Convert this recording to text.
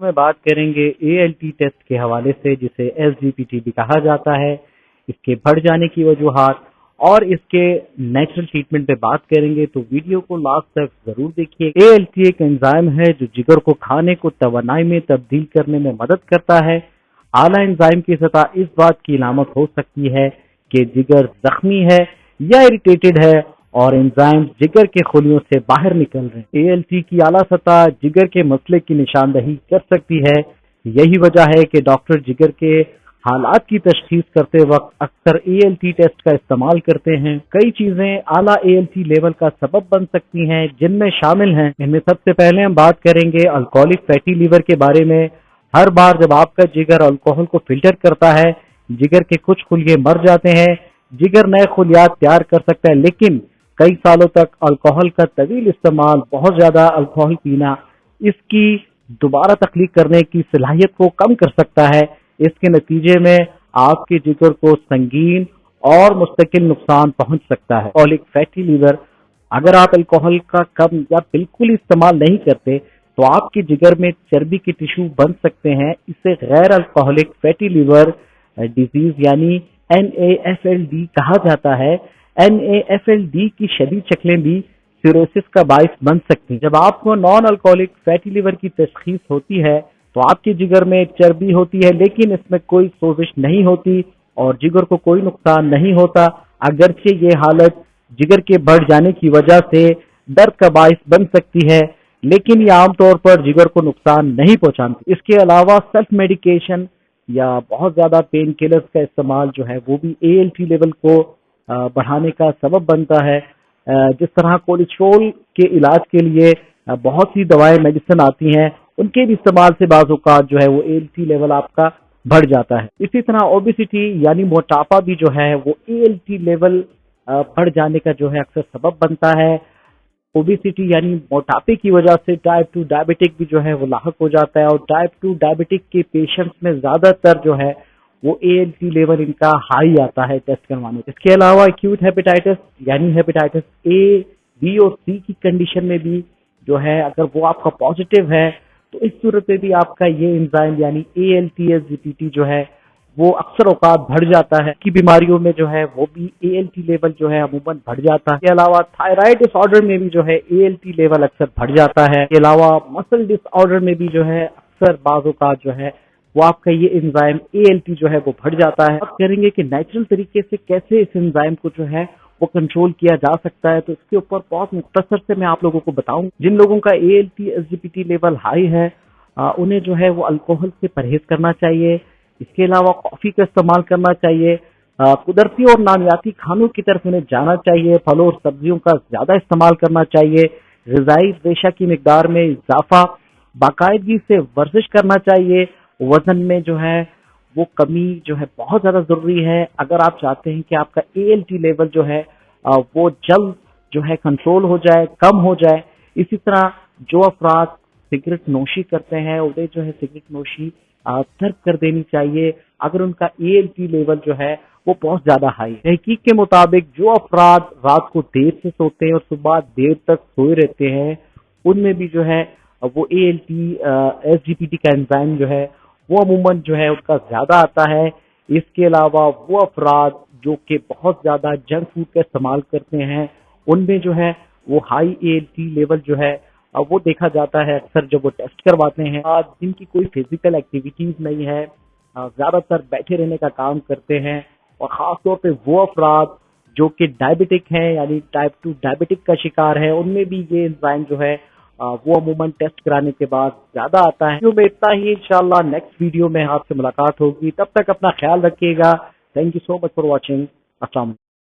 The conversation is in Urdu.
میں بات کریں گے ALT ٹیسٹ کے حوالے سے، جسے SGPT بھی کہا جاتا ہے، اس کے بڑھ جانے کی وجوہات اور اس کے نیچرل ٹریٹمنٹ پہ بات کریں گے، تو ویڈیو کو لاسٹ تک ضرور دیکھیے۔ ALT ایک انزائم ہے جو جگر کو کھانے کو توانائی میں تبدیل کرنے میں مدد کرتا ہے۔ اعلیٰ انزائم کی سطح اس بات کی علامت ہو سکتی ہے کہ جگر زخمی ہے یا اریٹیٹڈ ہے اور انزائم جگر کے خلیوں سے باہر نکل رہے ہیں۔ ALT کی اعلیٰ سطح جگر کے مسئلے کی نشاندہی کر سکتی ہے۔ یہی وجہ ہے کہ ڈاکٹر جگر کے حالات کی تشخیص کرتے وقت اکثر ALT ٹیسٹ کا استعمال کرتے ہیں۔ کئی چیزیں اعلیٰ ALT لیول کا سبب بن سکتی ہیں، جن میں شامل ہیں، ان میں سب سے پہلے ہم بات کریں گے الکوہولک فیٹی لیور کے بارے میں۔ ہر بار جب آپ کا جگر الکوہل کو فلٹر کرتا ہے، جگر کے کچھ خلیے مر جاتے ہیں۔ جگر نئے خلیات تیار کر سکتا ہے، لیکن کئی سالوں تک الکوہل کا طویل استعمال، بہت زیادہ الکوہل پینا اس کی دوبارہ تخلیق کرنے کی صلاحیت کو کم کر سکتا ہے۔ اس کے نتیجے میں آپ کے جگر کو سنگین اور مستقل نقصان پہنچ سکتا ہے۔ الکوہولک فیٹی لیور، اگر آپ الکوہل کا کم یا بالکل استعمال نہیں کرتے تو آپ کے جگر میں چربی کے ٹشو بن سکتے ہیں۔ اسے غیر الکوہولک فیٹی لیور ڈیزیز یعنی NAFLD کہا جاتا ہے۔ NAFLD کی شدید شکلیں بھی سیروسس کا باعث بن سکتی ہیں۔ جب آپ کو نان الکوہولک فیٹی لیور کی تشخیص ہوتی ہے تو آپ کے جگر میں چربی ہوتی ہے، لیکن اس میں کوئی سوزش نہیں ہوتی اور جگر کو کوئی نقصان نہیں ہوتا۔ اگرچہ یہ حالت جگر کے بڑھ جانے کی وجہ سے درد کا باعث بن سکتی ہے، لیکن یہ عام طور پر جگر کو نقصان نہیں پہنچاتی۔ اس کے علاوہ سیلف میڈیکیشن یا بہت زیادہ پین کلرز کا استعمال جو ہے وہ بھی ALT لیول کو بڑھانے کا سبب بنتا ہے۔ جس طرح کولیسٹرول کے علاج کے لیے بہت سی دوائیں میڈیسن آتی ہیں، ان کے بھی استعمال سے بعض اوقات جو ہے وہ ALT لیول آپ کا بڑھ جاتا ہے۔ اسی طرح اوبیسٹی یعنی موٹاپا بھی جو ہے وہ ALT لیول بڑھ جانے کا جو ہے اکثر سبب بنتا ہے۔ اوبیسٹی یعنی موٹاپے کی وجہ سے ٹائپ 2 ڈائبٹک بھی جو ہے وہ لاحق ہو جاتا ہے، اور ٹائپ 2 ڈائبٹک کے پیشنٹس میں زیادہ تر جو ہے وہ ALT لیول ان کا ہائی آتا ہے ٹیسٹ کروانے۔ اس کے علاوہ ایکیوٹ ہیپیٹائٹس یعنی ہیپیٹائٹس A، B اور C کی کنڈیشن میں بھی جو ہے اگر وہ آپ کا پازیٹیو ہے تو اس صورت میں بھی آپ کا یہ انزائم یعنی ALT SGPT جو ہے وہ اکثر اوقات بڑھ جاتا ہے۔ کی بیماریوں میں جو ہے وہ بھی ALT لیول جو ہے عموماً بڑھ جاتا ہے۔ اس کے علاوہ تھائرائیڈ ڈس آرڈر میں بھی جو ہے ALT لیول اکثر بڑھ جاتا ہے۔ اس کے علاوہ مسل ڈس آرڈر میں بھی جو ہے اکثر بعض اوقات جو ہے وہ آپ کا یہ انزائم ALT جو ہے وہ بڑھ جاتا ہے۔ بات کریں گے کہ نیچرل طریقے سے کیسے اس انزائم کو جو ہے وہ کنٹرول کیا جا سکتا ہے، تو اس کے اوپر بہت مختصر سے میں آپ لوگوں کو بتاؤں۔ جن لوگوں کا ALT SGPT لیول ہائی ہے انہیں جو ہے وہ الکوہل سے پرہیز کرنا چاہیے۔ اس کے علاوہ کافی کا استعمال کرنا چاہیے۔ قدرتی اور نامیاتی کھانوں کی طرف انہیں جانا چاہیے۔ پھلوں اور سبزیوں کا زیادہ استعمال کرنا چاہیے۔ غذائی ریشہ کی مقدار میں اضافہ، باقاعدگی سے ورزش کرنا چاہیے۔ وزن میں جو ہے وہ کمی جو ہے بہت زیادہ ضروری ہے اگر آپ چاہتے ہیں کہ آپ کا ALT لیول جو ہے وہ جلد جو ہے کنٹرول ہو جائے، کم ہو جائے۔ اسی طرح جو افراد سگریٹ نوشی کرتے ہیں انہیں جو ہے سگریٹ نوشی ترک کر دینی چاہیے اگر ان کا ALT لیول جو ہے وہ بہت زیادہ ہائی ہے۔ تحقیق کے مطابق جو افراد رات کو دیر سے سوتے ہیں اور صبح دیر تک سوئے رہتے ہیں ان میں بھی جو ہے وہ ALT SGPT کا انزائم جو ہے وہ عموماً جو ہے ان کا زیادہ آتا ہے۔ اس کے علاوہ وہ افراد جو کہ بہت زیادہ جنک فوڈ کا استعمال کرتے ہیں ان میں جو ہے وہ ہائی ALT لیول جو ہے وہ دیکھا جاتا ہے اکثر جب وہ ٹیسٹ کرواتے ہیں۔ جن کی کوئی فزیکل ایکٹیویٹیز نہیں ہے، زیادہ تر بیٹھے رہنے کا کام کرتے ہیں، اور خاص طور پہ وہ افراد جو کہ ڈائبٹک ہیں یعنی ٹائپ 2 ڈائبٹک کا شکار ہے، ان میں بھی یہ انزائم جو ہے وہ عموماً ٹیسٹ کرانے کے بعد زیادہ آتا ہے۔ ویڈیو میں اتنا ہی، انشاءاللہ نیکسٹ ویڈیو میں آپ سے ملاقات ہوگی۔ تب تک اپنا خیال رکھیے گا۔ Thank you so much for watching. السلام علیکم۔